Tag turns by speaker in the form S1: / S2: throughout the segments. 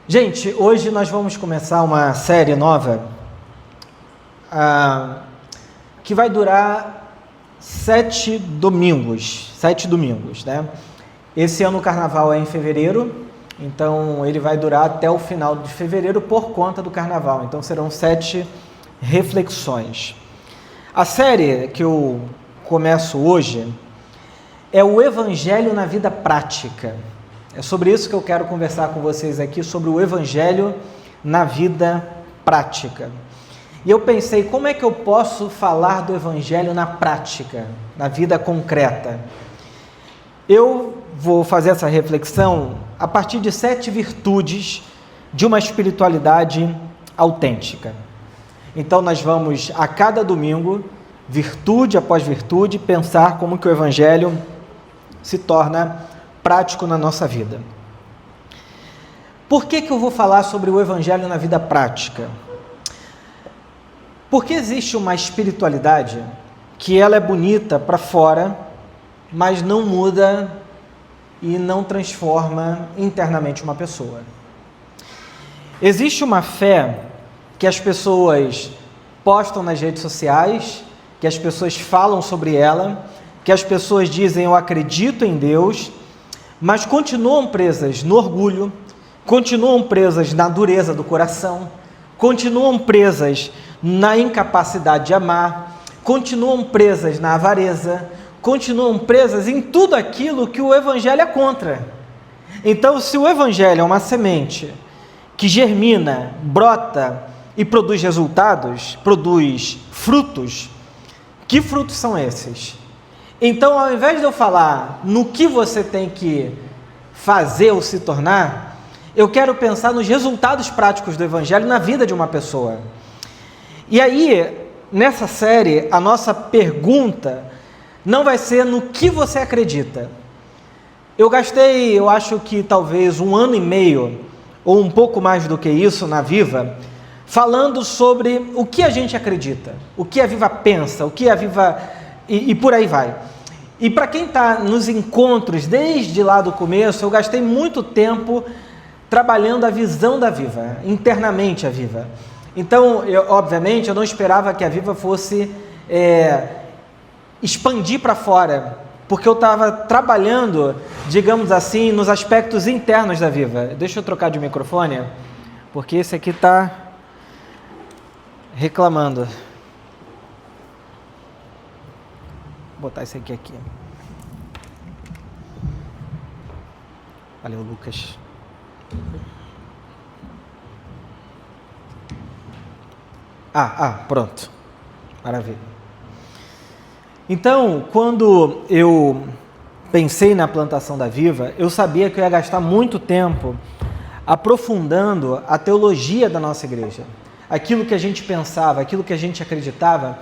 S1: Gente, hoje nós vamos começar uma série nova que vai durar 7 domingos, né? Esse ano o carnaval é em fevereiro, então ele vai durar até o final de fevereiro por conta do carnaval, então serão 7 reflexões. A série que eu começo hoje é o Evangelho na vida prática. É sobre isso que eu quero conversar com vocês aqui, sobre o Evangelho na vida prática. E eu pensei, como é que eu posso falar do Evangelho na prática, na vida concreta? Eu vou fazer essa reflexão a partir de 7 virtudes de uma espiritualidade autêntica. Então nós vamos, a cada domingo, virtude após virtude, pensar como que o Evangelho se torna prático na nossa vida. Por que eu vou falar sobre o Evangelho na vida prática? Porque existe uma espiritualidade que ela é bonita para fora, mas não muda e não transforma internamente uma pessoa. Existe uma fé que as pessoas postam nas redes sociais, que as pessoas falam sobre ela, que as pessoas dizem eu acredito em Deus, mas continuam presas no orgulho, continuam presas na dureza do coração, continuam presas na incapacidade de amar, continuam presas na avareza, continuam presas em tudo aquilo que o Evangelho é contra. Então, se o Evangelho é uma semente que germina, brota e produz resultados, produz frutos, que frutos são esses? Então, ao invés de eu falar no que você tem que fazer ou se tornar, eu quero pensar nos resultados práticos do Evangelho na vida de uma pessoa. E aí, nessa série, a nossa pergunta não vai ser no que você acredita. Eu gastei, eu acho que talvez 1 ano e meio, ou um pouco mais do que isso, na Viva, falando sobre o que a gente acredita, o que a Viva pensa, o que a Viva... e por aí vai. E para quem está nos encontros desde lá do começo, eu gastei muito tempo trabalhando a visão da Viva, internamente a Viva. Então, obviamente, eu não esperava que a Viva fosse expandir para fora, porque eu estava trabalhando, digamos assim, nos aspectos internos da Viva. Deixa eu trocar de microfone, porque esse aqui está reclamando. Vou botar esse aqui. Valeu, Lucas. Pronto. Maravilha. Então, quando eu pensei na plantação da Viva, eu sabia que eu ia gastar muito tempo aprofundando a teologia da nossa igreja. Aquilo que a gente pensava, aquilo que a gente acreditava,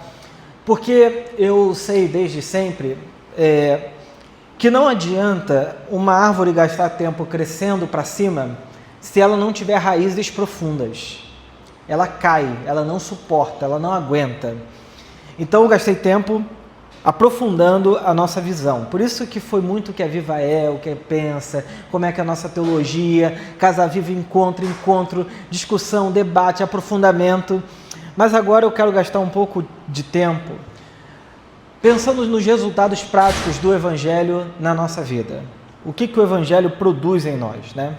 S1: porque eu sei desde sempre que não adianta uma árvore gastar tempo crescendo para cima se ela não tiver raízes profundas. Ela cai, ela não suporta, ela não aguenta. Então eu gastei tempo aprofundando a nossa visão. Por isso que foi muito o que a Viva é, o que pensa, como é que é a nossa teologia, Casa Viva encontro, discussão, debate, aprofundamento. Mas agora eu quero gastar um pouco de tempo pensando nos resultados práticos do Evangelho na nossa vida. O que o Evangelho produz em nós, né?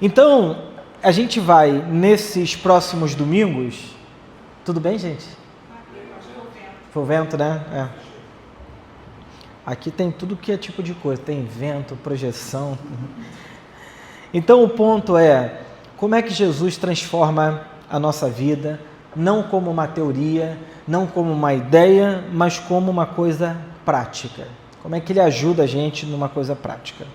S1: Então, a gente vai, nesses próximos domingos... Tudo bem, gente? Foi o vento, né? Aqui tem tudo que é tipo de coisa. Tem vento, projeção. Então, o ponto é, como é que Jesus transforma a nossa vida, não como uma teoria, não como uma ideia, mas como uma coisa prática. Como é que ele ajuda a gente numa coisa prática?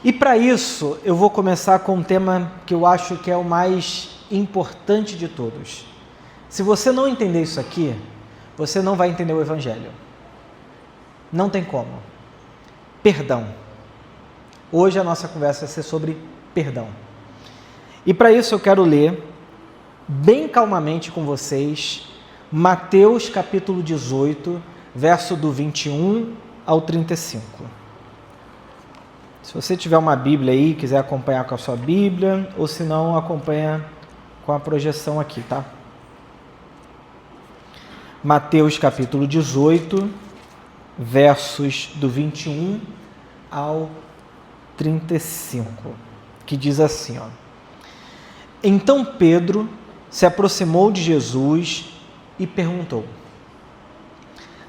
S1: E para isso, eu vou começar com um tema que eu acho que é o mais importante de todos. Se você não entender isso aqui, você não vai entender o Evangelho. Não tem como. Perdão. Hoje a nossa conversa vai ser sobre perdão. E para isso eu quero ler, bem calmamente com vocês, Mateus capítulo 18, verso do 21 ao 35. Se você tiver uma Bíblia aí, quiser acompanhar com a sua Bíblia, ou se não, acompanha com a projeção aqui, tá? Mateus capítulo 18, versos do 21 ao 35, que diz assim, ó. Então Pedro se aproximou de Jesus e perguntou: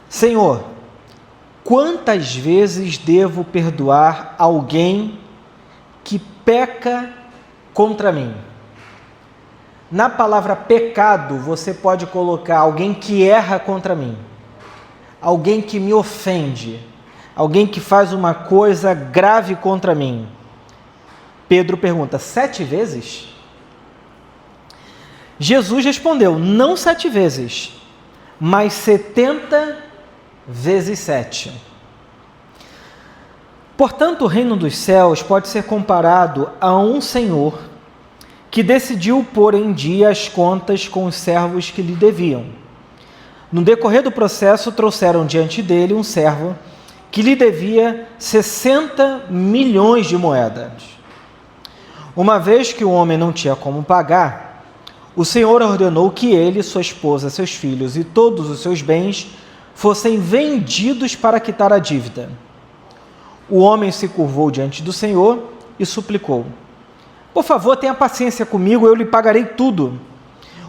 S1: Senhor, quantas vezes devo perdoar alguém que peca contra mim? Na palavra pecado, você pode colocar alguém que erra contra mim, alguém que me ofende, alguém que faz uma coisa grave contra mim. Pedro pergunta: 7 vezes? Jesus respondeu: não 7 vezes, mas 70 vezes 7. Portanto, o reino dos céus pode ser comparado a um senhor que decidiu pôr em dia as contas com os servos que lhe deviam. No decorrer do processo, trouxeram diante dele um servo que lhe devia 60 milhões de moedas. Uma vez que o homem não tinha como pagar, o Senhor ordenou que ele, sua esposa, seus filhos e todos os seus bens fossem vendidos para quitar a dívida. O homem se curvou diante do Senhor e suplicou: por favor, tenha paciência comigo, eu lhe pagarei tudo.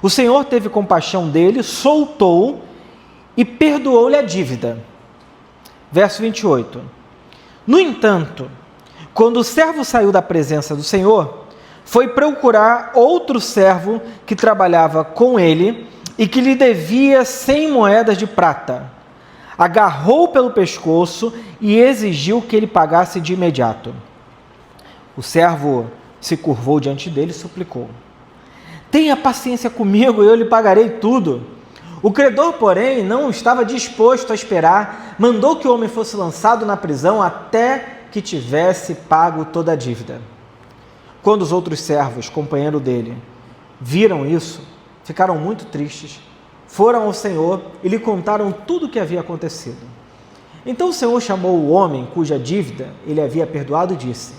S1: O Senhor teve compaixão dele, soltou e perdoou-lhe a dívida. Verso 28. No entanto, quando o servo saiu da presença do Senhor, foi procurar outro servo que trabalhava com ele e que lhe devia 100 moedas de prata. Agarrou pelo pescoço e exigiu que ele pagasse de imediato. O servo se curvou diante dele e suplicou: tenha paciência comigo, eu lhe pagarei tudo. O credor, porém, não estava disposto a esperar, mandou que o homem fosse lançado na prisão até que tivesse pago toda a dívida. Quando os outros servos, companheiro dele, viram isso, ficaram muito tristes, foram ao Senhor e lhe contaram tudo o que havia acontecido. Então o Senhor chamou o homem cuja dívida ele havia perdoado e disse: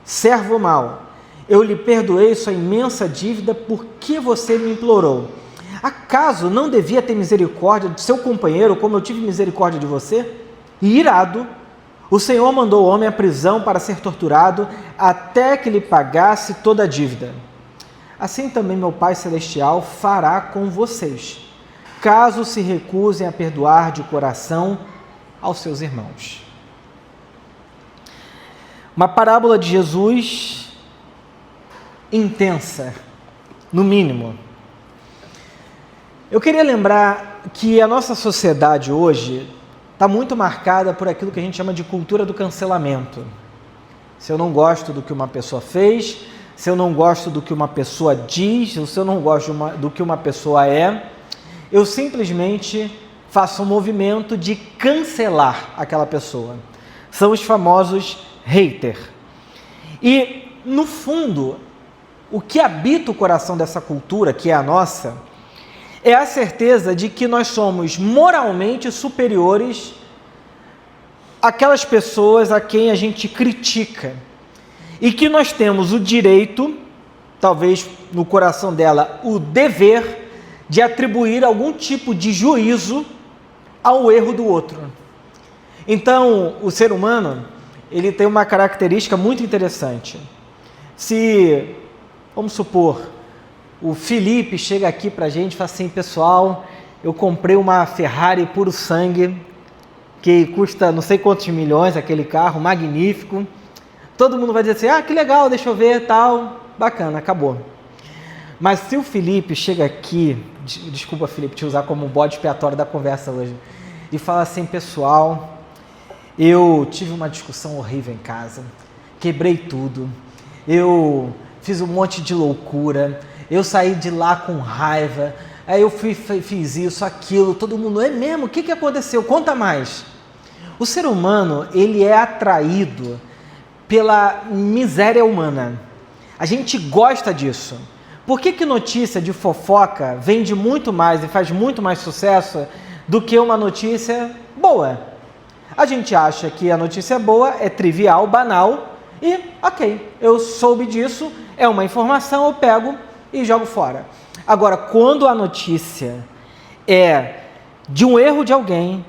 S1: servo mau, eu lhe perdoei sua imensa dívida porque você me implorou. Acaso não devia ter misericórdia de seu companheiro como eu tive misericórdia de você? E irado, o Senhor mandou o homem à prisão para ser torturado até que lhe pagasse toda a dívida. Assim também meu Pai Celestial fará com vocês, caso se recusem a perdoar de coração aos seus irmãos. Uma parábola de Jesus intensa, no mínimo. Eu queria lembrar que a nossa sociedade hoje está muito marcada por aquilo que a gente chama de cultura do cancelamento. Se eu não gosto do que uma pessoa fez, se eu não gosto do que uma pessoa diz, ou se eu não gosto do que uma pessoa é, eu simplesmente faço um movimento de cancelar aquela pessoa. São os famosos haters. E, no fundo, o que habita o coração dessa cultura, que é a nossa, é a certeza de que nós somos moralmente superiores àquelas pessoas a quem a gente critica. E que nós temos o direito, talvez no coração dela, o dever de atribuir algum tipo de juízo ao erro do outro. Então, o ser humano, ele tem uma característica muito interessante. Se, vamos supor, o Felipe chega aqui para a gente e fala assim: pessoal, eu comprei uma Ferrari puro sangue, que custa não sei quantos milhões, aquele carro magnífico. Todo mundo vai dizer assim: ah, que legal, deixa eu ver, tal, bacana, acabou. Mas se o Felipe chega aqui, desculpa, Felipe, te usar como bode expiatório da conversa hoje, e fala assim: pessoal, eu tive uma discussão horrível em casa, quebrei tudo, eu fiz um monte de loucura, eu saí de lá com raiva, aí eu fiz isso, aquilo, todo mundo, é mesmo? O que aconteceu? Conta mais. O ser humano, ele é atraído pela miséria humana. A gente gosta disso. Por que notícia de fofoca vende muito mais e faz muito mais sucesso do que uma notícia boa? A gente acha que a notícia boa é trivial, banal, E, ok, eu soube disso, é uma informação, eu pego e jogo fora. Agora, quando a notícia é de um erro de alguém,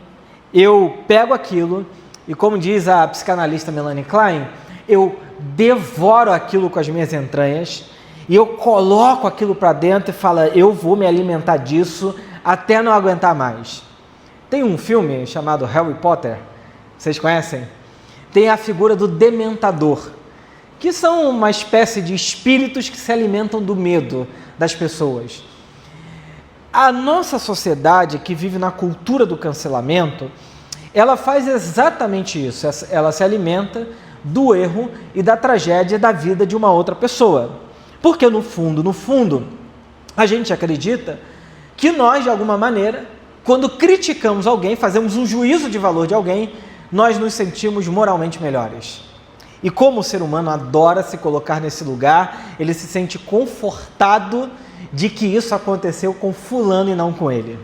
S1: eu pego aquilo e, como diz a psicanalista Melanie Klein, eu devoro aquilo com as minhas entranhas e eu coloco aquilo para dentro e falo, eu vou me alimentar disso até não aguentar mais. Tem um filme chamado Harry Potter, vocês conhecem? Tem a figura do dementador, que são uma espécie de espíritos que se alimentam do medo das pessoas. A nossa sociedade, que vive na cultura do cancelamento, ela faz exatamente isso, ela se alimenta do erro e da tragédia da vida de uma outra pessoa. Porque no fundo, a gente acredita que nós, de alguma maneira, quando criticamos alguém, fazemos um juízo de valor de alguém, nós nos sentimos moralmente melhores. E como o ser humano adora se colocar nesse lugar, ele se sente confortado de que isso aconteceu com fulano e não com ele.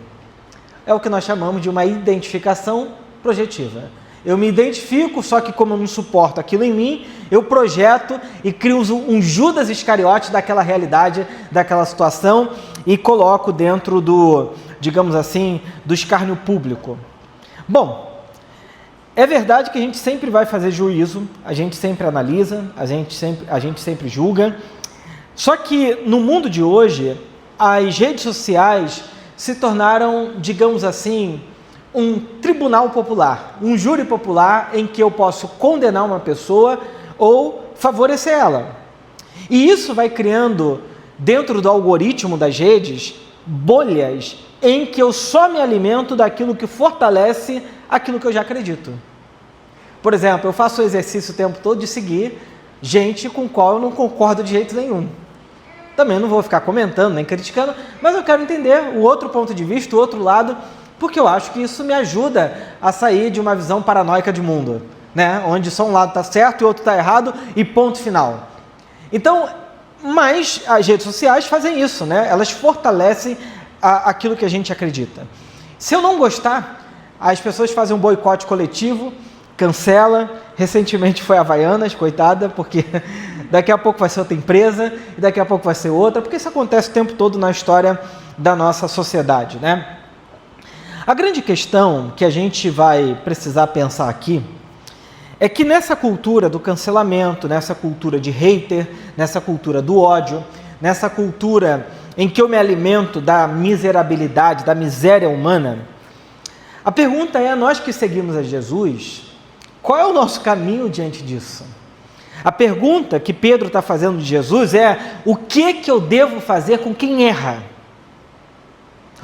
S1: É o que nós chamamos de uma identificação projetiva. Eu me identifico, só que como eu não suporto aquilo em mim, eu projeto e crio um Judas Iscariote daquela realidade, daquela situação e coloco dentro do, digamos assim, do escárnio público. Bom, é verdade que a gente sempre vai fazer juízo, a gente sempre analisa, a gente sempre julga, só que no mundo de hoje, as redes sociais se tornaram, digamos assim, um tribunal popular, um júri popular em que eu posso condenar uma pessoa ou favorecer ela. E isso vai criando, dentro do algoritmo das redes, bolhas em que eu só me alimento daquilo que fortalece aquilo que eu já acredito. Por exemplo, eu faço o exercício o tempo todo de seguir gente com qual eu não concordo de jeito nenhum. Também não vou ficar comentando, nem criticando, mas eu quero entender o outro ponto de vista, o outro lado, porque eu acho que isso me ajuda a sair de uma visão paranoica de mundo, né? Onde só um lado está certo e o outro está errado e ponto final. Então, mas as redes sociais fazem isso, né? Elas fortalecem aquilo que a gente acredita. Se eu não gostar, as pessoas fazem um boicote coletivo, cancela. Recentemente foi a Havaianas, coitada, porque daqui a pouco vai ser outra empresa e daqui a pouco vai ser outra, porque isso acontece o tempo todo na história da nossa sociedade, né? A grande questão que a gente vai precisar pensar aqui é que nessa cultura do cancelamento, nessa cultura de hater, nessa cultura do ódio, nessa cultura em que eu me alimento da miserabilidade, da miséria humana, a pergunta é, nós que seguimos a Jesus, qual é o nosso caminho diante disso? A pergunta que Pedro está fazendo de Jesus é, o que eu devo fazer com quem erra?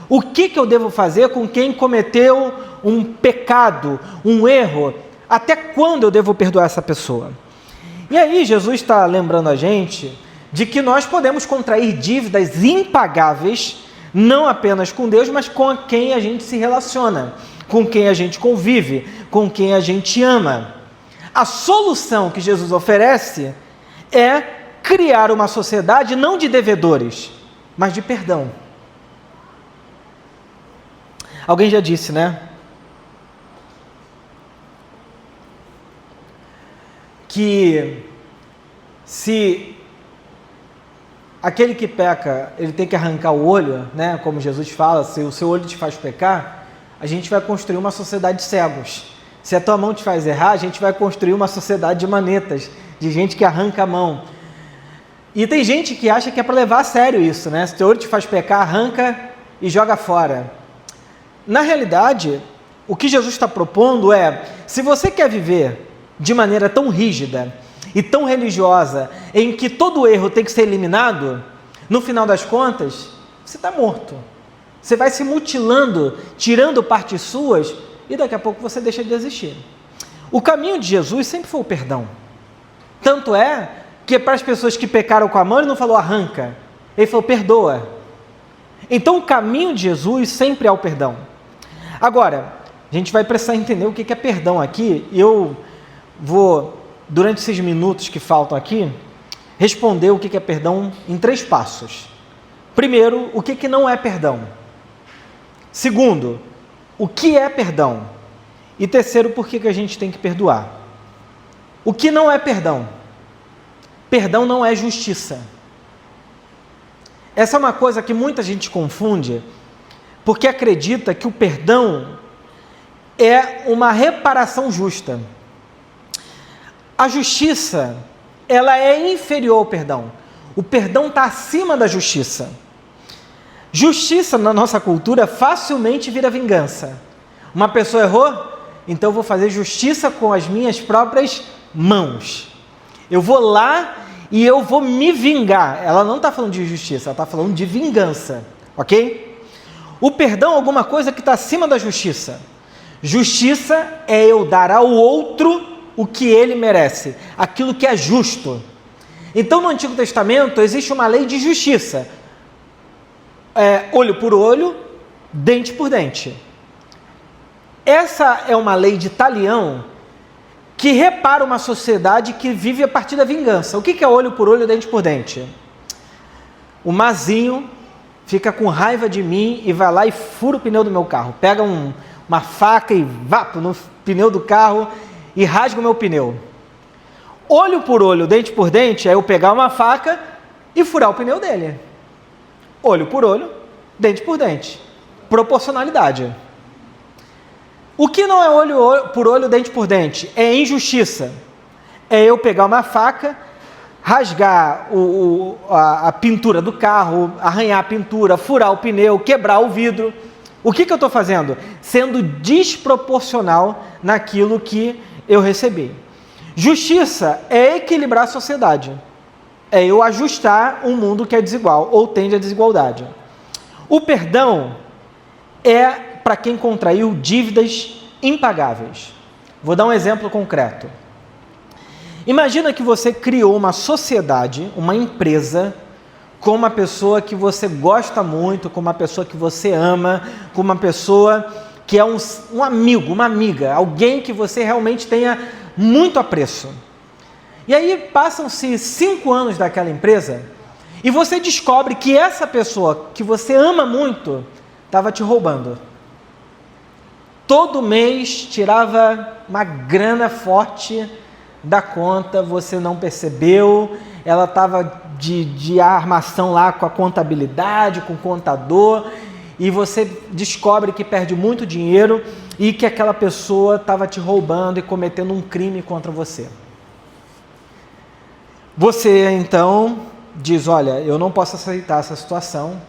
S1: O que eu devo fazer com quem cometeu um pecado, um erro? Até quando eu devo perdoar essa pessoa? E aí Jesus está lembrando a gente de que nós podemos contrair dívidas impagáveis, não apenas com Deus, mas com quem a gente se relaciona, com quem a gente convive, com quem a gente ama. A solução que Jesus oferece é criar uma sociedade não de devedores, mas de perdão. Alguém já disse, né? Que se aquele que peca, ele tem que arrancar o olho, né? Como Jesus fala, se o seu olho te faz pecar, a gente vai construir uma sociedade de cegos. Se a tua mão te faz errar, a gente vai construir uma sociedade de manetas, de gente que arranca a mão. E tem gente que acha que é para levar a sério isso, né? Se o teu olho te faz pecar, arranca e joga fora. Na realidade, o que Jesus está propondo é, se você quer viver de maneira tão rígida e tão religiosa, em que todo erro tem que ser eliminado, no final das contas, você está morto. Você vai se mutilando, tirando partes suas, e daqui a pouco você deixa de existir. O caminho de Jesus sempre foi o perdão. Tanto é que para as pessoas que pecaram com a mão, ele não falou arranca, ele falou perdoa. Então o caminho de Jesus sempre é o perdão. Agora, a gente vai precisar entender o que é perdão aqui, e eu vou, durante esses minutos que faltam aqui, responder o que é perdão em 3 passos. Primeiro, o que não é perdão. Segundo, o que é perdão? E terceiro, por que a gente tem que perdoar? O que não é perdão? perdão não é justiça. Essa é uma coisa que muita gente confunde, porque acredita que o perdão é uma reparação justa. A justiça, ela é inferior ao perdão. O perdão está acima da justiça. Justiça, na nossa cultura, facilmente vira vingança. Uma pessoa errou, então eu vou fazer justiça com as minhas próprias mãos. Eu vou lá e eu vou me vingar. Ela não está falando de justiça, ela está falando de vingança, ok? O perdão é alguma coisa que está acima da justiça. Justiça é eu dar ao outro o que ele merece, aquilo que é justo. Então, no Antigo Testamento, existe uma lei de justiça. Olho por olho, dente por dente. Essa é uma lei de talião que repara uma sociedade que vive a partir da vingança. O que é olho por olho, dente por dente? O Mazinho fica com raiva de mim e vai lá e fura o pneu do meu carro. Pega uma faca e vapo no pneu do carro e rasga o meu pneu. Olho por olho, dente por dente, é eu pegar uma faca e furar o pneu dele. Olho por olho, dente por dente. Proporcionalidade. O que não é olho por olho, dente por dente? É injustiça. É eu pegar uma faca, rasgar a pintura do carro, arranhar a pintura, furar o pneu, quebrar o vidro. O que eu estou fazendo? Sendo desproporcional naquilo que eu recebi. Justiça é equilibrar a sociedade. É eu ajustar um mundo que é desigual ou tende à desigualdade. O perdão é para quem contraiu dívidas impagáveis. Vou dar um exemplo concreto. Imagina que você criou uma sociedade, uma empresa, com uma pessoa que você gosta muito, com uma pessoa que você ama, com uma pessoa que é um amigo, uma amiga, alguém que você realmente tenha muito apreço. E aí passam-se 5 anos daquela empresa e você descobre que essa pessoa que você ama muito estava te roubando. Todo mês tirava uma grana forte da conta, você não percebeu, ela estava de armação lá com a contabilidade, com o contador, e você descobre que perde muito dinheiro e que aquela pessoa estava te roubando e cometendo um crime contra você. Você então diz, olha, eu não posso aceitar essa situação.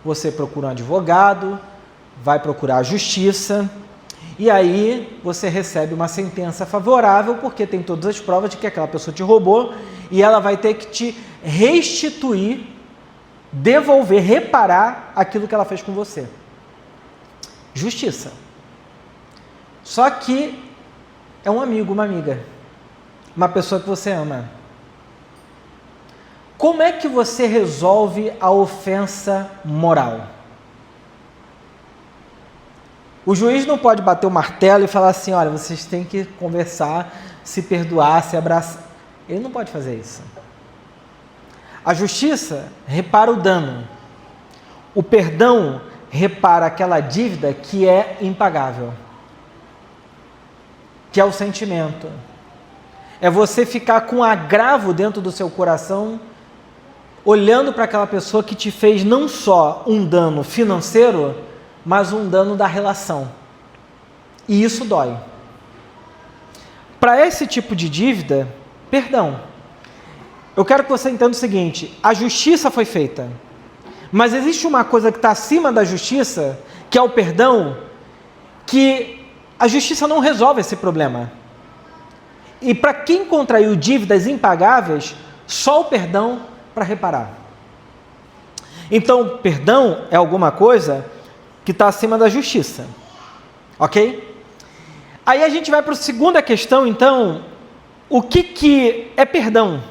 S1: Você procura um advogado, vai procurar a justiça, e aí você recebe uma sentença favorável, porque tem todas as provas de que aquela pessoa te roubou, e ela vai ter que te restituir, devolver, reparar aquilo que ela fez com você. Justiça. Só que é um amigo, uma amiga, uma pessoa que você ama. Como é que você resolve a ofensa moral? O juiz não pode bater o martelo e falar assim, olha, vocês têm que conversar, se perdoar, se abraçar. Ele não pode fazer isso. A justiça repara o dano. O perdão repara aquela dívida que é impagável. Que é o sentimento. É você ficar com agravo dentro do seu coração, olhando para aquela pessoa que te fez não só um dano financeiro, mas um dano da relação. E isso dói. Para esse tipo de dívida, perdão. Eu quero que você entenda o seguinte, a justiça foi feita, mas existe uma coisa que está acima da justiça, que é o perdão, que a justiça não resolve esse problema. E para quem contraiu dívidas impagáveis, só o perdão para reparar. Então, perdão é alguma coisa que está acima da justiça, ok? Aí a gente vai para a segunda questão, então, o que é perdão?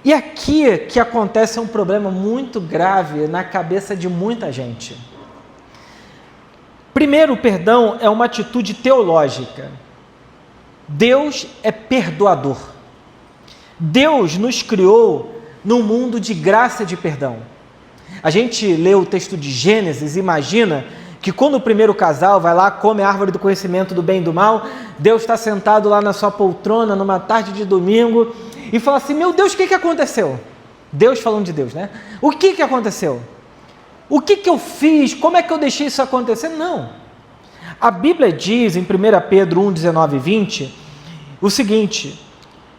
S1: E aqui que acontece um problema muito grave na cabeça de muita gente. Primeiro, o perdão é uma atitude teológica. Deus é perdoador. Deus nos criou num mundo de graça e de perdão. A gente lê o texto de Gênesis e imagina que quando o primeiro casal vai lá, come a árvore do conhecimento do bem e do mal, Deus está sentado lá na sua poltrona numa tarde de domingo e falar assim, meu Deus, o que aconteceu? Deus falando de Deus, né? O que aconteceu? O que eu fiz? Como é que eu deixei isso acontecer? Não. A Bíblia diz em 1 Pedro 1, 19 e 20, o seguinte,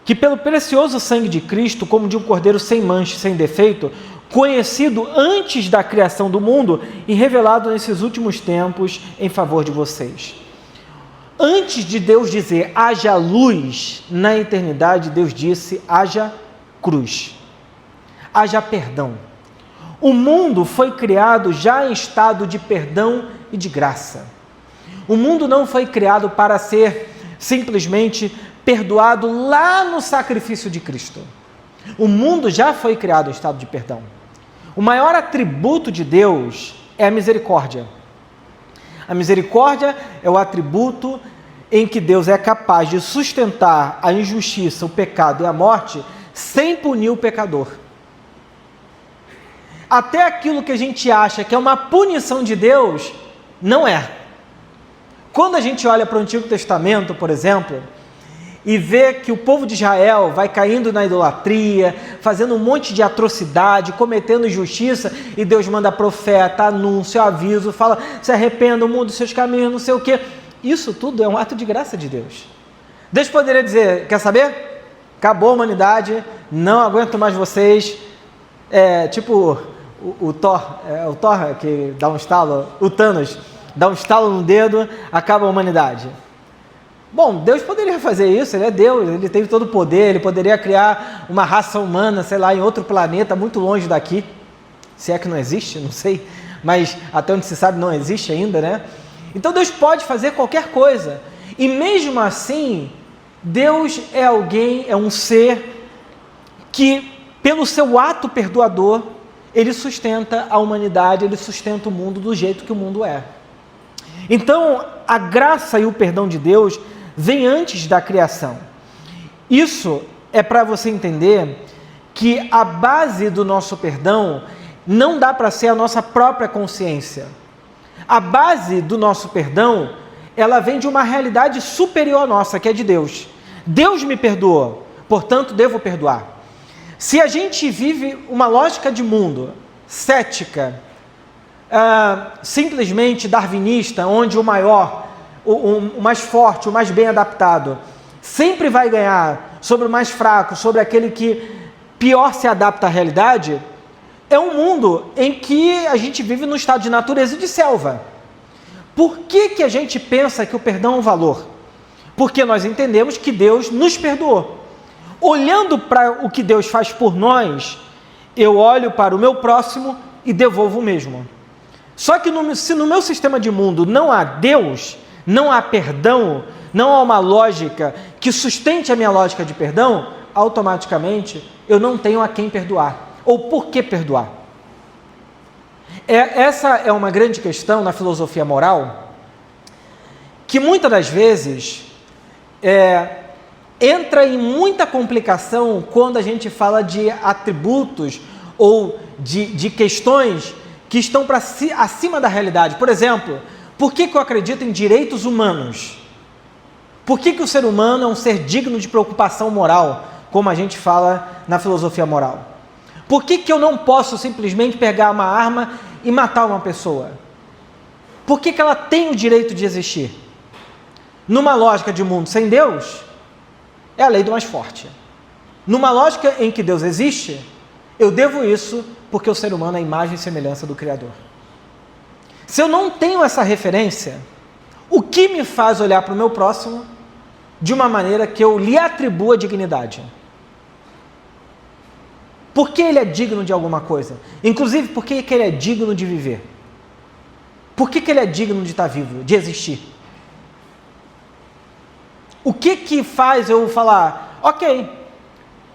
S1: que pelo precioso sangue de Cristo, como de um cordeiro sem mancha, sem defeito, conhecido antes da criação do mundo e revelado nesses últimos tempos em favor de vocês. Antes de Deus dizer, haja luz, na eternidade, Deus disse, haja cruz, haja perdão. O mundo foi criado já em estado de perdão e de graça. O mundo não foi criado para ser simplesmente perdoado lá no sacrifício de Cristo. O mundo já foi criado em estado de perdão. O maior atributo de Deus é a misericórdia. A misericórdia é o atributo em que Deus é capaz de sustentar a injustiça, o pecado e a morte sem punir o pecador. Até aquilo que a gente acha que é uma punição de Deus, não é. Quando a gente olha para o Antigo Testamento, por exemplo, e vê que o povo de Israel vai caindo na idolatria, fazendo um monte de atrocidade, cometendo injustiça, e Deus manda profeta, anúncio, aviso, fala, se arrependa, muda os seus caminhos, não sei o quê. Isso tudo é um ato de graça de Deus. Deus poderia dizer, quer saber? Acabou a humanidade, não aguento mais vocês, tipo o Thor que dá um estalo, o Thanos, dá um estalo no dedo, acaba a humanidade. Bom, Deus poderia fazer isso, Ele é Deus, Ele tem todo o poder, Ele poderia criar uma raça humana, sei lá, em outro planeta, muito longe daqui, se é que não existe, não sei, mas até onde se sabe não existe ainda, né? Então Deus pode fazer qualquer coisa, e mesmo assim, Deus é alguém, é um ser que, pelo seu ato perdoador, Ele sustenta a humanidade, Ele sustenta o mundo do jeito que o mundo é. Então, a graça e o perdão de Deus vem antes da criação. Isso é para você entender que a base do nosso perdão não dá para ser a nossa própria consciência. A base do nosso perdão, ela vem de uma realidade superior à nossa, que é de Deus. Deus me perdoou, portanto, devo perdoar. Se a gente vive uma lógica de mundo cética, simplesmente darwinista, onde o maior, o mais forte, o mais bem adaptado, sempre vai ganhar sobre o mais fraco, sobre aquele que pior se adapta à realidade, é um mundo em que a gente vive no estado de natureza e de selva. Por que a gente pensa que o perdão é um valor? Porque nós entendemos que Deus nos perdoou. Olhando para o que Deus faz por nós, eu olho para o meu próximo e devolvo o mesmo. Só que se no meu sistema de mundo não há Deus, não há perdão, não há uma lógica que sustente a minha lógica de perdão, automaticamente eu não tenho a quem perdoar. Ou por que perdoar? Essa é uma grande questão na filosofia moral, que muitas das vezes entra em muita complicação quando a gente fala de atributos ou de questões que estão acima da realidade. Por exemplo, por que eu acredito em direitos humanos? Por que o ser humano é um ser digno de preocupação moral, como a gente fala na filosofia moral? Por que eu não posso simplesmente pegar uma arma e matar uma pessoa? Por que ela tem o direito de existir? Numa lógica de mundo sem Deus, é a lei do mais forte. Numa lógica em que Deus existe, eu devo isso porque o ser humano é a imagem e semelhança do Criador. Se eu não tenho essa referência, o que me faz olhar para o meu próximo de uma maneira que eu lhe atribua dignidade? Por que ele é digno de alguma coisa? Inclusive, por que ele é digno de viver? Por que ele é digno de estar vivo, de existir? O que faz eu falar, ok,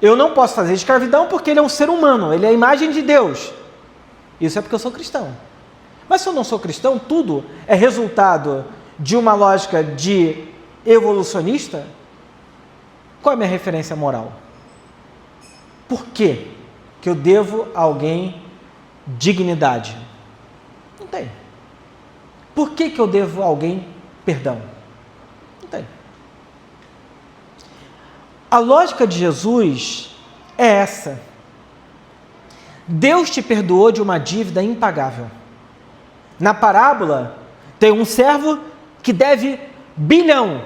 S1: eu não posso fazer escravidão porque ele é um ser humano, ele é a imagem de Deus. Isso é porque eu sou cristão. Mas se eu não sou cristão, tudo é resultado de uma lógica de evolucionista? Qual é a minha referência moral? Por quê que eu devo a alguém dignidade? Não tem. Por que eu devo a alguém perdão? Não tem. A lógica de Jesus é essa. Deus te perdoou de uma dívida impagável. Na parábola, tem um servo que deve 1 bilhão.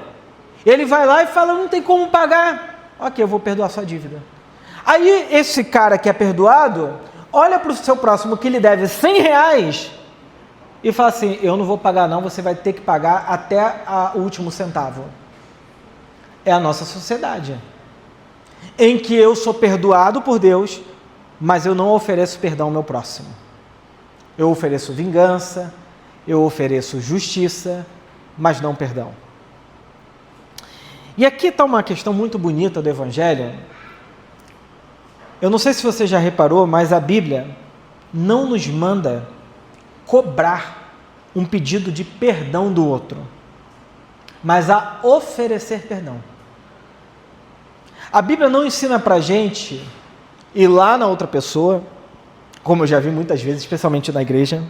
S1: Ele vai lá e fala, não tem como pagar. Ok, eu vou perdoar sua dívida. Aí esse cara que é perdoado, olha para o seu próximo que lhe deve 100 reais e fala assim, eu não vou pagar não, você vai ter que pagar até o último centavo. É a nossa sociedade, em que eu sou perdoado por Deus, mas eu não ofereço perdão ao meu próximo. Eu ofereço vingança, eu ofereço justiça, mas não perdão. E aqui está uma questão muito bonita do Evangelho. Eu não sei se você já reparou, mas a Bíblia não nos manda cobrar um pedido de perdão do outro, mas a oferecer perdão. A Bíblia não ensina para a gente ir lá na outra pessoa, como eu já vi muitas vezes, especialmente na igreja,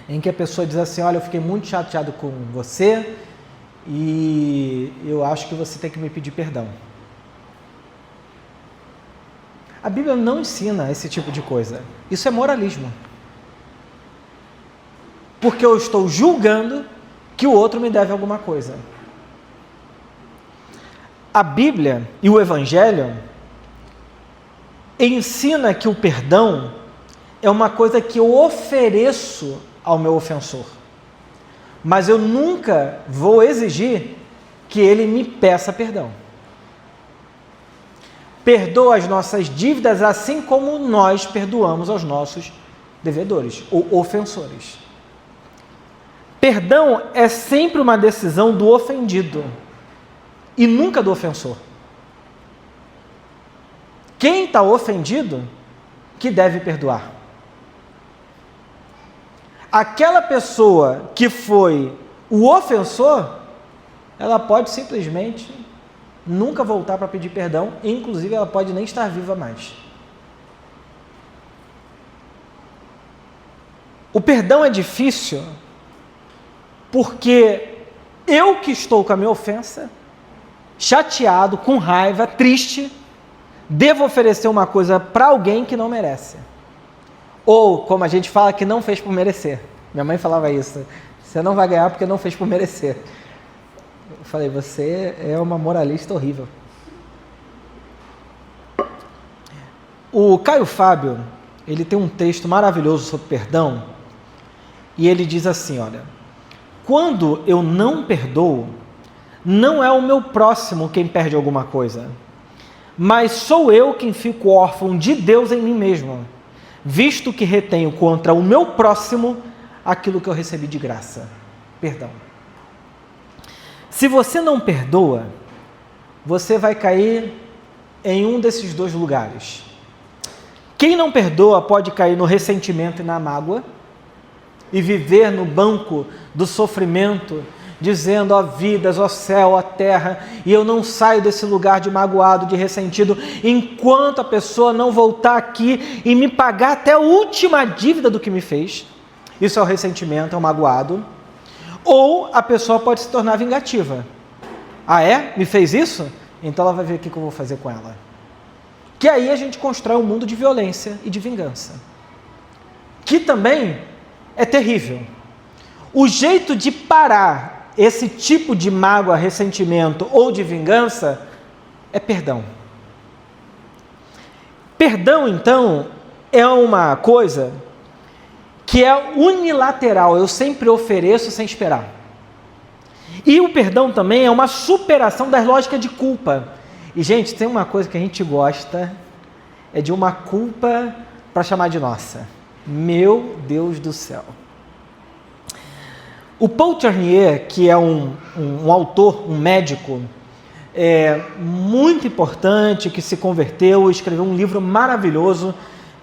S1: em que a pessoa diz assim, olha, eu fiquei muito chateado com você e eu acho que você tem que me pedir perdão. A Bíblia não ensina esse tipo de coisa. Isso é moralismo. Porque eu estou julgando que o outro me deve alguma coisa. A Bíblia e o Evangelho ensina que o perdão é uma coisa que eu ofereço ao meu ofensor. Mas eu nunca vou exigir que ele me peça perdão. Perdoa as nossas dívidas assim como nós perdoamos aos nossos devedores ou ofensores. Perdão é sempre uma decisão do ofendido e nunca do ofensor. Quem está ofendido que deve perdoar. Aquela pessoa que foi o ofensor, ela pode simplesmente nunca voltar para pedir perdão, inclusive ela pode nem estar viva mais. O perdão é difícil porque eu que estou com a minha ofensa, chateado, com raiva, triste, devo oferecer uma coisa para alguém que não merece. Ou, como a gente fala, que não fez por merecer. Minha mãe falava isso. Você não vai ganhar porque não fez por merecer. Eu falei, você é uma moralista horrível. O Caio Fábio, ele tem um texto maravilhoso sobre perdão, e ele diz assim, olha, quando eu não perdoo, não é o meu próximo quem perde alguma coisa, mas sou eu quem fico órfão de Deus em mim mesmo, visto que retenho contra o meu próximo aquilo que eu recebi de graça, perdão. Se você não perdoa, você vai cair em um desses dois lugares. Quem não perdoa pode cair no ressentimento e na mágoa e viver no banco do sofrimento, dizendo, ó vidas, ó céu, ó terra, e eu não saio desse lugar de magoado, de ressentido, enquanto a pessoa não voltar aqui e me pagar até a última dívida do que me fez. Isso é o ressentimento, é o magoado. Ou a pessoa pode se tornar vingativa. Ah é? Me fez isso? Então ela vai ver o que eu vou fazer com ela. Que aí a gente constrói um mundo de violência e de vingança. Que também é terrível. O jeito de parar esse tipo de mágoa, ressentimento ou de vingança é perdão. Perdão, então, é uma coisa que é unilateral, eu sempre ofereço sem esperar. E o perdão também é uma superação das lógicas de culpa. E, gente, tem uma coisa que a gente gosta, é de uma culpa para chamar de nossa. Meu Deus do céu. O Paul Charnier, que é um autor, um médico, muito importante, que se converteu, escreveu um livro maravilhoso,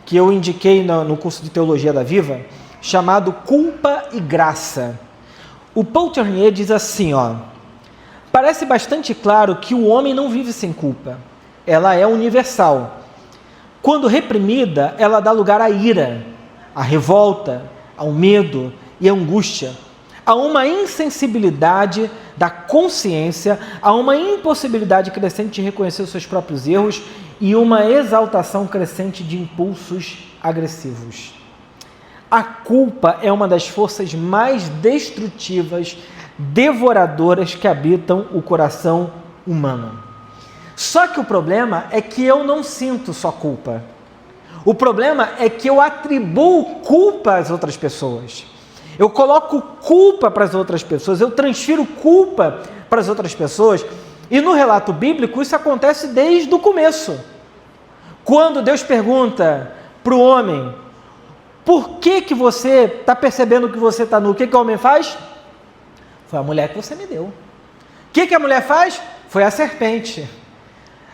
S1: que eu indiquei no curso de Teologia da Viva, chamado Culpa e Graça. O Paul Charnier diz assim, ó, parece bastante claro que o homem não vive sem culpa. Ela é universal. Quando reprimida, ela dá lugar à ira, à revolta, ao medo e à angústia. há uma insensibilidade da consciência, há uma impossibilidade crescente de reconhecer os seus próprios erros e uma exaltação crescente de impulsos agressivos. A culpa é uma das forças mais destrutivas, devoradoras que habitam o coração humano. Só que o problema é que eu não sinto só culpa. O problema é que eu atribuo culpa às outras pessoas. Eu coloco culpa para as outras pessoas, eu transfiro culpa para as outras pessoas. E no relato bíblico isso acontece desde o começo. Quando Deus pergunta para o homem, por que você está percebendo que você está nu? O que o homem faz? Foi a mulher que você me deu. O que a mulher faz? Foi a serpente.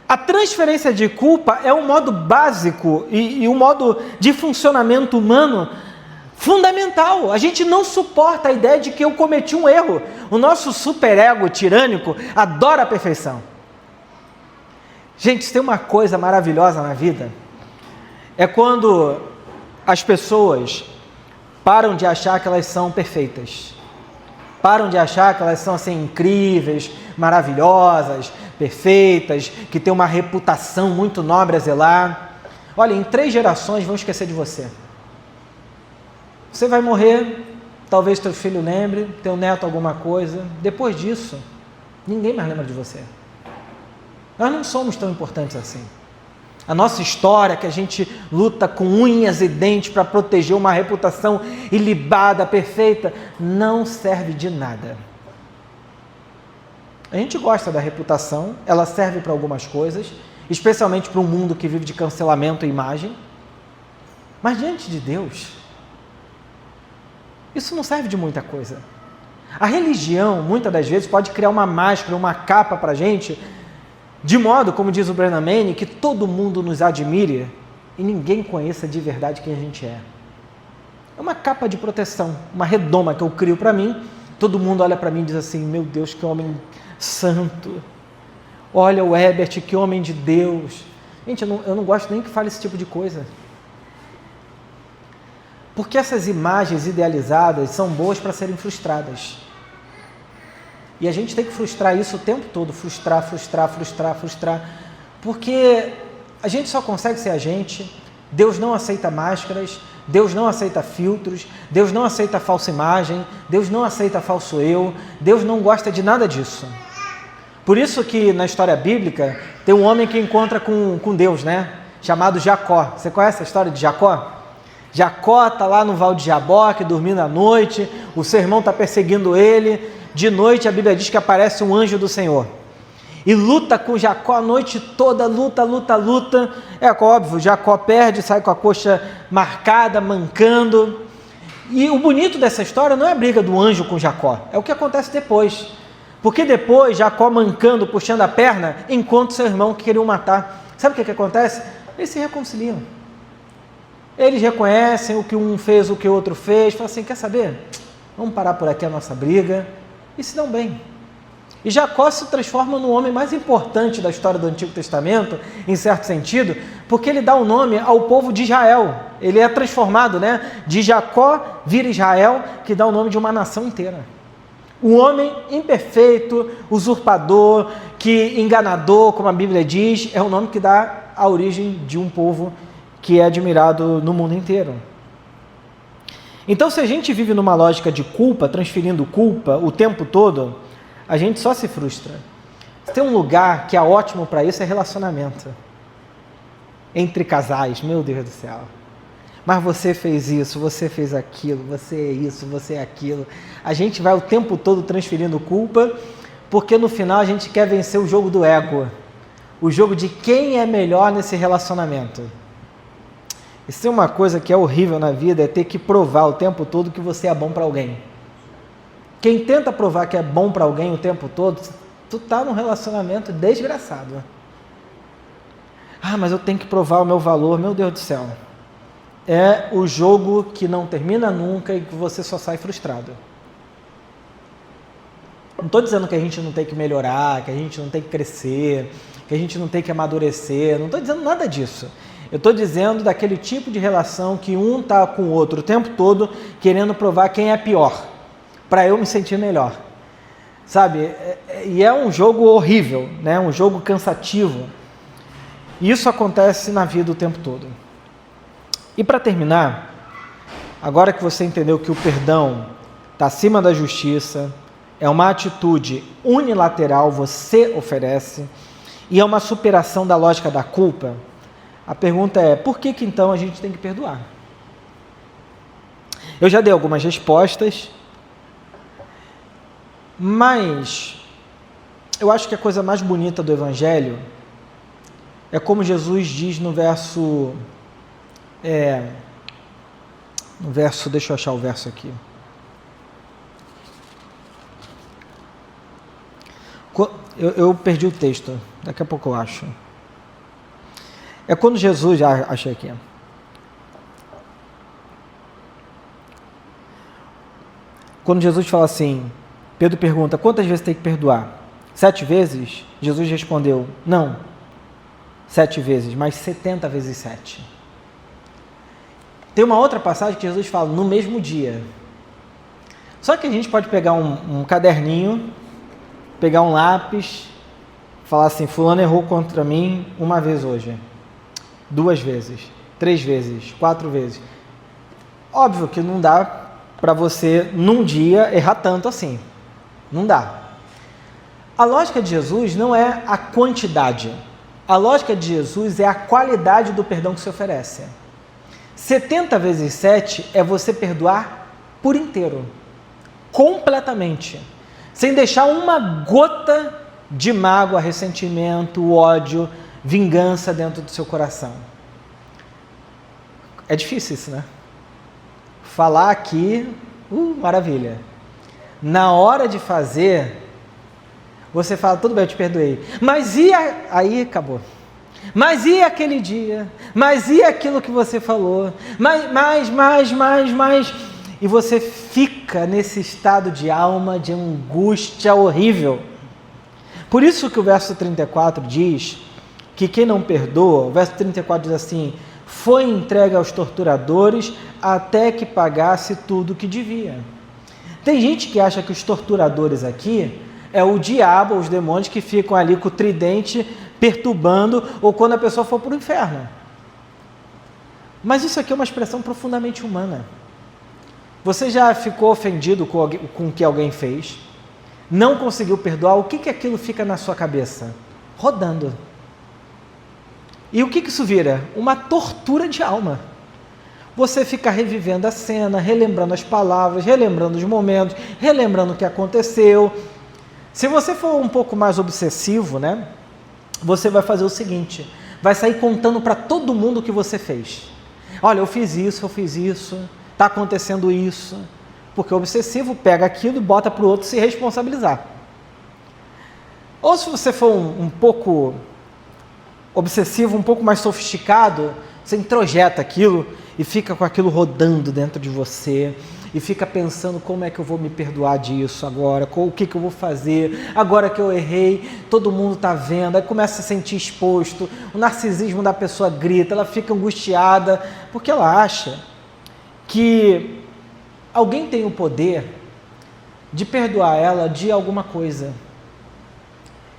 S1: A transferência de culpa é um modo básico e um modo de funcionamento humano fundamental. A gente não suporta a ideia de que eu cometi um erro. O nosso superego tirânico adora a perfeição. Gente, se tem uma coisa maravilhosa na vida, é quando as pessoas param de achar que elas são perfeitas. Param de achar que elas são assim incríveis, maravilhosas, perfeitas, que têm uma reputação muito nobre a zelar. Olha, em 3 gerações vão esquecer de você. Você vai morrer, talvez teu filho lembre, teu neto alguma coisa. Depois disso, ninguém mais lembra de você. Nós não somos tão importantes assim. A nossa história, que a gente luta com unhas e dentes para proteger uma reputação ilibada, perfeita, não serve de nada. A gente gosta da reputação, ela serve para algumas coisas, especialmente para um mundo que vive de cancelamento e imagem. Mas diante de Deus, isso não serve de muita coisa. A religião, muitas das vezes, pode criar uma máscara, uma capa para a gente, de modo, como diz o Brennan Manning, que todo mundo nos admire e ninguém conheça de verdade quem a gente é. É uma capa de proteção, uma redoma que eu crio para mim. Todo mundo olha para mim e diz assim, meu Deus, que homem santo. Olha o Herbert, que homem de Deus. Gente, eu não gosto nem que fale esse tipo de coisa. Porque essas imagens idealizadas são boas para serem frustradas. E a gente tem que frustrar isso o tempo todo, frustrar, porque a gente só consegue ser a gente. Deus não aceita máscaras, Deus não aceita filtros, Deus não aceita falsa imagem, Deus não aceita falso eu, Deus não gosta de nada disso. Por isso que na história bíblica tem um homem que encontra com Deus, né? Chamado Jacó. Você conhece a história de Jacó? Jacó está lá no Val de Jaboque, dormindo à noite, o seu irmão está perseguindo ele. De noite a Bíblia diz que aparece um anjo do Senhor e luta com Jacó a noite toda, luta. É óbvio, Jacó perde, sai com a coxa marcada, mancando. E o bonito dessa história não é a briga do anjo com Jacó, é o que acontece depois. Porque depois, Jacó mancando, puxando a perna, encontra seu irmão que queriam matar. Sabe o que acontece? Eles se reconciliam. Eles reconhecem o que um fez, o que o outro fez, falam assim, quer saber? Vamos parar por aqui a nossa briga. E se dão bem. E Jacó se transforma no homem mais importante da história do Antigo Testamento, em certo sentido, porque ele dá o nome ao povo de Israel. Ele é transformado, né? De Jacó vira Israel, que dá o nome de uma nação inteira. O homem imperfeito, usurpador, que enganador, como a Bíblia diz, é o nome que dá a origem de um povo que é admirado no mundo inteiro. Então, se a gente vive numa lógica de culpa, transferindo culpa o tempo todo, a gente só se frustra. Tem um lugar que é ótimo para isso, é relacionamento. Entre casais, meu Deus do céu. Mas você fez isso, você fez aquilo, você é isso, você é aquilo. A gente vai o tempo todo transferindo culpa, porque no final a gente quer vencer o jogo do ego. O jogo de quem é melhor nesse relacionamento. Isso é uma coisa que é horrível na vida, é ter que provar o tempo todo que você é bom para alguém. Quem tenta provar que é bom para alguém o tempo todo, tu está num relacionamento desgraçado. Ah, mas eu tenho que provar o meu valor, meu Deus do céu. É o jogo que não termina nunca e que você só sai frustrado. Não estou dizendo que a gente não tem que melhorar, que a gente não tem que crescer, que a gente não tem que amadurecer, não estou dizendo nada disso. Eu estou dizendo daquele tipo de relação que um está com o outro o tempo todo, querendo provar quem é pior. para eu me sentir melhor. Sabe? E é um jogo horrível, né? Um jogo cansativo. E isso acontece na vida o tempo todo. E para terminar, agora que você entendeu que o perdão está acima da justiça, é uma atitude unilateral, você oferece, e é uma superação da lógica da culpa, a pergunta é, por que então a gente tem que perdoar? Eu já dei algumas respostas, mas eu acho que a coisa mais bonita do Evangelho é como Jesus diz no verso, deixa eu achar o verso aqui. Eu perdi o texto, daqui a pouco eu acho. É quando Jesus, achei aqui. Quando Jesus fala assim, Pedro pergunta, quantas vezes tem que perdoar? 7 vezes? Jesus respondeu, não, 7 vezes, mas 70 vezes 7. Tem uma outra passagem que Jesus fala, no mesmo dia. Só que a gente pode pegar um caderninho, pegar um lápis, falar assim, fulano errou contra mim 1 vez hoje, 2 vezes, 3 vezes, 4 vezes. Óbvio que não dá para você, num dia, errar tanto assim. Não dá. A lógica de Jesus não é a quantidade. A lógica de Jesus é a qualidade do perdão que se oferece. 70 vezes 7 é você perdoar por inteiro, completamente, sem deixar uma gota de mágoa, ressentimento, ódio, vingança dentro do seu coração. É difícil isso, né? Falar aqui, maravilha. Na hora de fazer, você fala, tudo bem, eu te perdoei. Mas aí acabou. Mas e aquele dia? Mas e aquilo que você falou? Mais. E você fica nesse estado de alma, de angústia horrível. Por isso que o verso 34 diz que quem não perdoa, o verso 34 diz assim, foi entregue aos torturadores até que pagasse tudo o que devia. Tem gente que acha que os torturadores aqui é o diabo, os demônios que ficam ali com o tridente perturbando, ou quando a pessoa for para o inferno. Mas isso aqui é uma expressão profundamente humana. Você já ficou ofendido com o que alguém fez? Não conseguiu perdoar? O que aquilo fica na sua cabeça? Rodando. E o que isso vira? Uma tortura de alma. Você fica revivendo a cena, relembrando as palavras, relembrando os momentos, relembrando o que aconteceu. Se você for um pouco mais obsessivo, né? Você vai fazer o seguinte, vai sair contando para todo mundo o que você fez. Olha, eu fiz isso, está acontecendo isso. Porque o obsessivo pega aquilo e bota para o outro se responsabilizar. Ou se você for um pouco obsessivo, um pouco mais sofisticado, você introjeta aquilo e fica com aquilo rodando dentro de você e fica pensando como é que eu vou me perdoar disso agora, o que eu vou fazer, agora que eu errei, todo mundo está vendo, aí começa a se sentir exposto, o narcisismo da pessoa grita, ela fica angustiada, porque ela acha que alguém tem o poder de perdoar ela de alguma coisa.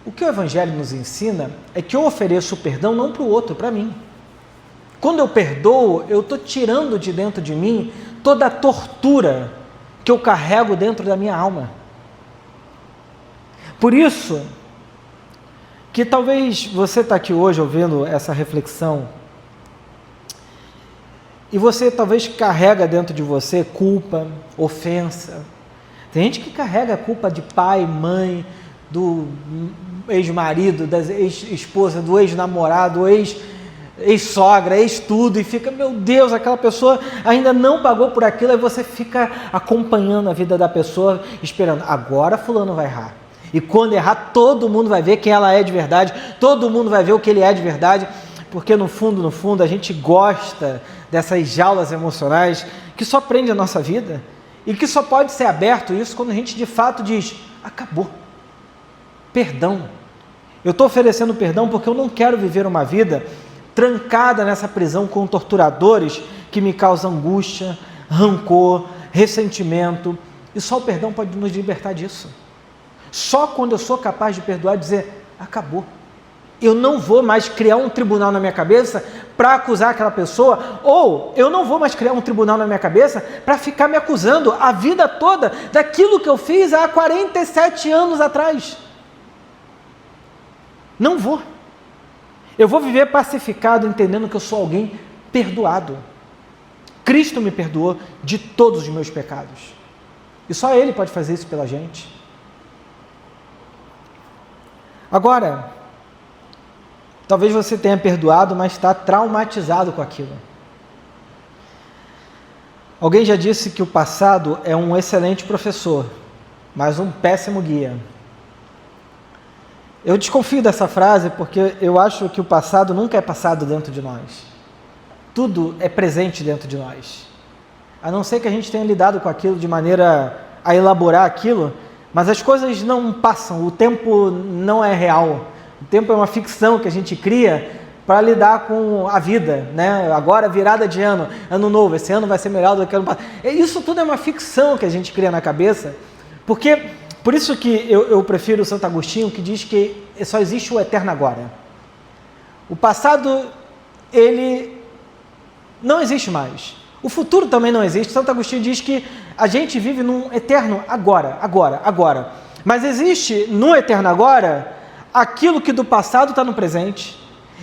S1: O que o Evangelho nos ensina é que eu ofereço o perdão não para o outro, para mim. Quando eu perdoo, eu estou tirando de dentro de mim toda a tortura que eu carrego dentro da minha alma. Por isso, que talvez você está aqui hoje ouvindo essa reflexão e você talvez carrega dentro de você culpa, ofensa. Tem gente que carrega a culpa de pai, mãe, do ex-marido, da ex-esposa, do ex-namorado, ex-sogra, ex-tudo, e fica, meu Deus, aquela pessoa ainda não pagou por aquilo, aí você fica acompanhando a vida da pessoa, esperando, agora fulano vai errar. E quando errar, todo mundo vai ver quem ela é de verdade, todo mundo vai ver o que ele é de verdade, porque no fundo, a gente gosta dessas jaulas emocionais que só prende a nossa vida e que só pode ser aberto isso quando a gente de fato diz, acabou, perdão. Eu estou oferecendo perdão porque eu não quero viver uma vida trancada nessa prisão com torturadores que me causam angústia, rancor, ressentimento, E só o perdão pode nos libertar disso. Só quando eu sou capaz de perdoar e dizer, acabou. Eu não vou mais criar um tribunal na minha cabeça para acusar aquela pessoa, ou eu não vou mais criar um tribunal na minha cabeça para ficar me acusando a vida toda daquilo que eu fiz há 47 anos atrás. Não vou. Eu vou viver pacificado, entendendo que eu sou alguém perdoado. Cristo me perdoou de todos os meus pecados. E só Ele pode fazer isso pela gente. Agora, talvez você tenha perdoado, mas está traumatizado com aquilo. Alguém já disse que o passado é um excelente professor, mas um péssimo guia. Eu desconfio dessa frase porque eu acho que o passado nunca é passado dentro de nós. Tudo é presente dentro de nós. A não ser que a gente tenha lidado com aquilo de maneira a elaborar aquilo, mas as coisas não passam, o tempo não é real. O tempo é uma ficção que a gente cria para lidar com a vida, né? Agora virada de ano, ano novo, esse ano vai ser melhor do que ano passado. Isso tudo é uma ficção que a gente cria na cabeça, porque por isso que eu prefiro o Santo Agostinho, que diz que só existe o eterno agora. O passado, ele não existe mais. O futuro também não existe. Santo Agostinho diz que a gente vive num eterno agora. Mas existe no eterno agora aquilo que do passado está no presente.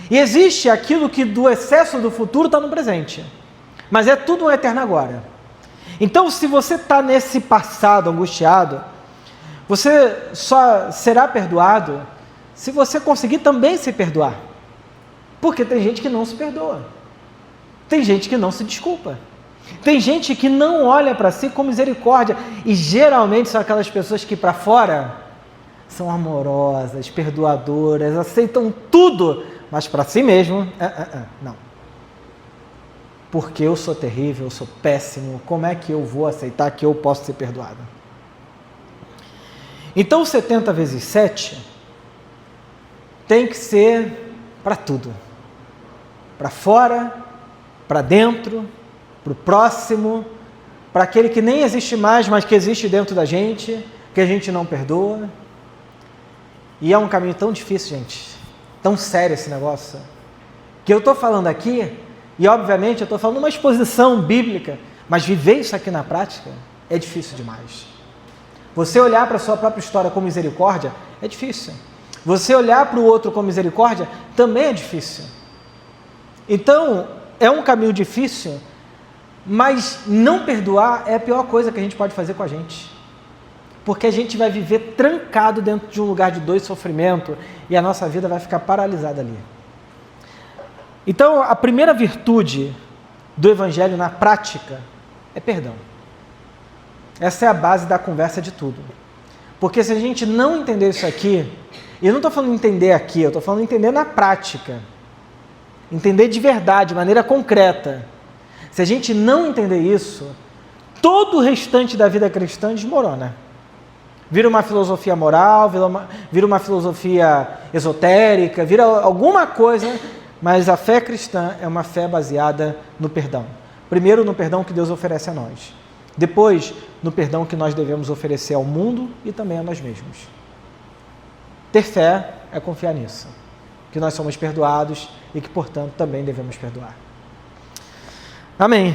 S1: E existe aquilo que do excesso do futuro está no presente. Mas é tudo um eterno agora. Então, se você está nesse passado angustiado, você só será perdoado se você conseguir também se perdoar. Porque tem gente que não se perdoa. Tem gente que não se desculpa. Tem gente que não olha para si com misericórdia. E geralmente são aquelas pessoas que para fora são amorosas, perdoadoras, aceitam tudo, mas para si mesmo, não. Porque eu sou terrível, eu sou péssimo, como é que eu vou aceitar que eu posso ser perdoado? Então 70 vezes 7 tem que ser para tudo. Para fora, para dentro, para o próximo, para aquele que nem existe mais, mas que existe dentro da gente, que a gente não perdoa. E é um caminho tão difícil, gente, tão sério esse negócio, que eu estou falando aqui, e obviamente eu estou falando uma exposição bíblica, mas viver isso aqui na prática é difícil demais. Você olhar para a sua própria história com misericórdia é difícil. Você olhar para o outro com misericórdia também é difícil. Então, é um caminho difícil, mas não perdoar é a pior coisa que a gente pode fazer com a gente. Porque a gente vai viver trancado dentro de um lugar de dor e sofrimento e a nossa vida vai ficar paralisada ali. Então, a primeira virtude do Evangelho na prática é perdão. Essa é a base da conversa de tudo. Porque se a gente não entender isso aqui, e eu não estou falando entender aqui, eu estou falando entender na prática, entender de verdade, de maneira concreta. Se a gente não entender isso, todo o restante da vida cristã desmorona. Vira uma filosofia moral, vira uma filosofia esotérica, vira alguma coisa, mas a fé cristã é uma fé baseada no perdão. Primeiro, no perdão que Deus oferece a nós. Depois, no perdão que nós devemos oferecer ao mundo e também a nós mesmos. Ter fé é confiar nisso, que nós somos perdoados e que, portanto, também devemos perdoar. Amém.